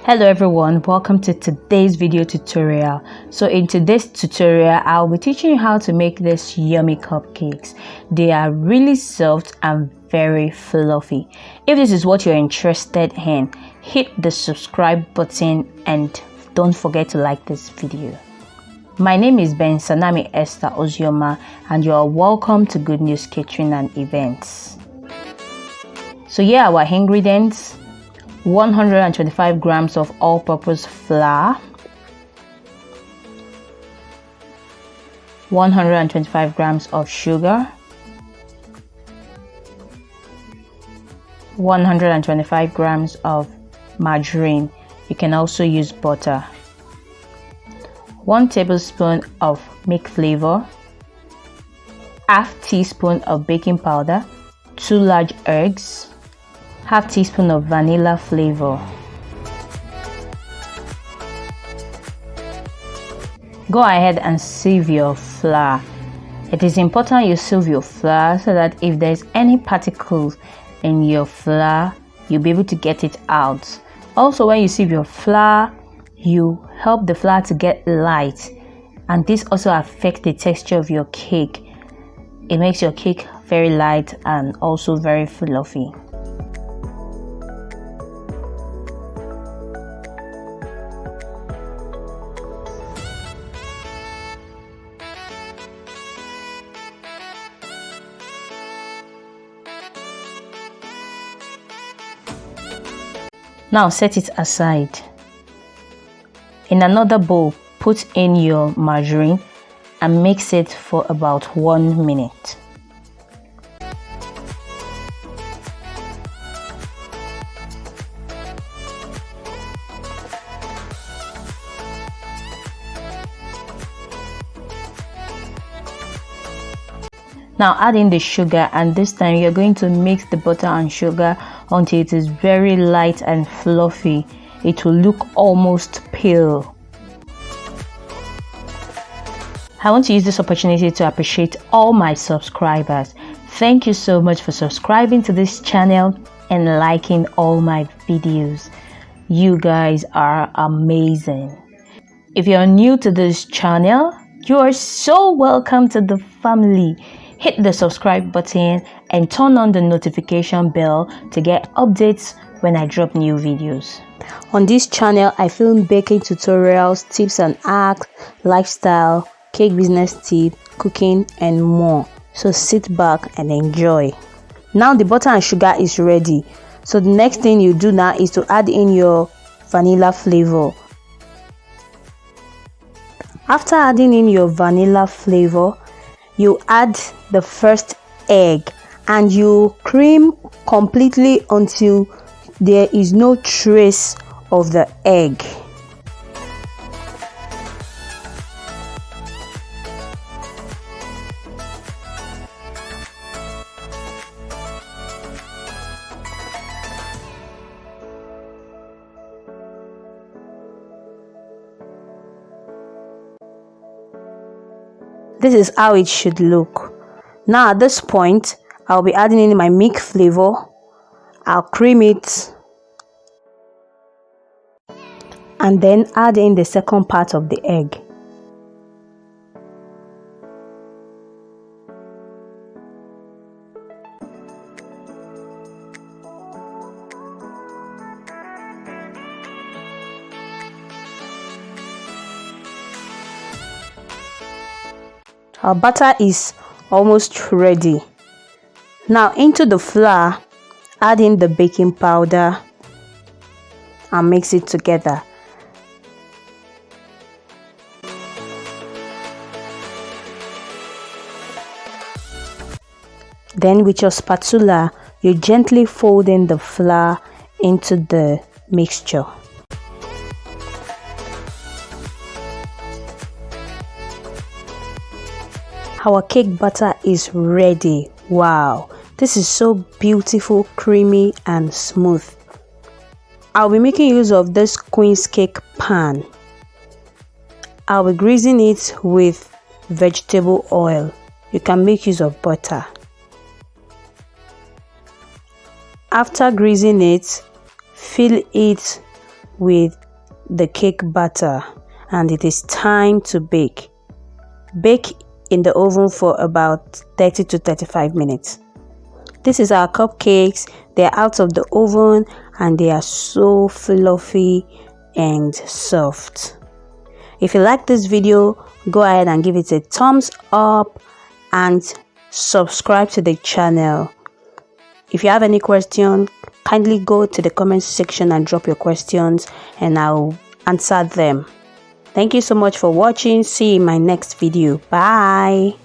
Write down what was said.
Hello everyone, welcome to today's video tutorial. So in today's tutorial I'll be teaching you how to make these yummy cupcakes. They are really soft and very fluffy. If this is what you're interested in, hit the subscribe button and don't forget to like this video. My name is Ben Sanami Esther Ozioma and you are welcome to Good News Catering and Events. So here are our ingredients: 125 grams of all-purpose flour, 125 grams of sugar, 125 grams of margarine. You can also use butter, 1 tablespoon of milk flavor, half teaspoon of baking powder, 2 large eggs, half teaspoon of vanilla flavor. Go ahead and sieve your flour. It is important you sieve your flour so that if there's any particles in your flour, you'll be able to get it out. Also, when you sieve your flour, you help the flour to get light, and this also affects the texture of your cake. It makes your cake very light and also very fluffy. Now set it aside. In another bowl, put in your margarine and mix it for about 1 minute. Now add in the sugar, and this time you're going to mix the butter and sugar until it is very light and fluffy. It will look almost pale. I want to use this opportunity to appreciate all my subscribers. Thank you so much for subscribing to this channel and liking all my videos. You guys are amazing. If you're new to this channel, you are so welcome to the family. Hit the subscribe button and turn on the notification bell to get updates when I drop new videos. On this channel, I film baking tutorials, tips and hacks, lifestyle, cake business tips, cooking and more. So sit back and enjoy. Now the butter and sugar is ready. So the next thing you do now is to add in your vanilla flavor. After adding in your vanilla flavor, you add the first egg and you cream completely until there is no trace of the egg. This is how it should look. Now at this point, I'll be adding in my milk flavor. I'll cream it and then add in the second part of the egg. Our butter is almost ready. Now into the flour, add in the baking powder and mix it together. Then with your spatula, you gently fold in the flour into the mixture. Our cake batter is ready. Wow, this is so beautiful, creamy and smooth. I'll be making use of this queen's cake pan. I'll be greasing it with vegetable oil. You can make use of butter. After greasing it, fill it with the cake batter, and it is time to bake. Bake in the oven for about 30 to 35 minutes. This is our cupcakes. They're out of the oven and they are so fluffy and soft. If you like this video, go ahead and give it a thumbs up and subscribe to the channel. If you have any question, kindly go to the comment section and drop your questions and I'll answer them. Thank you so much for watching. See you in my next video. Bye.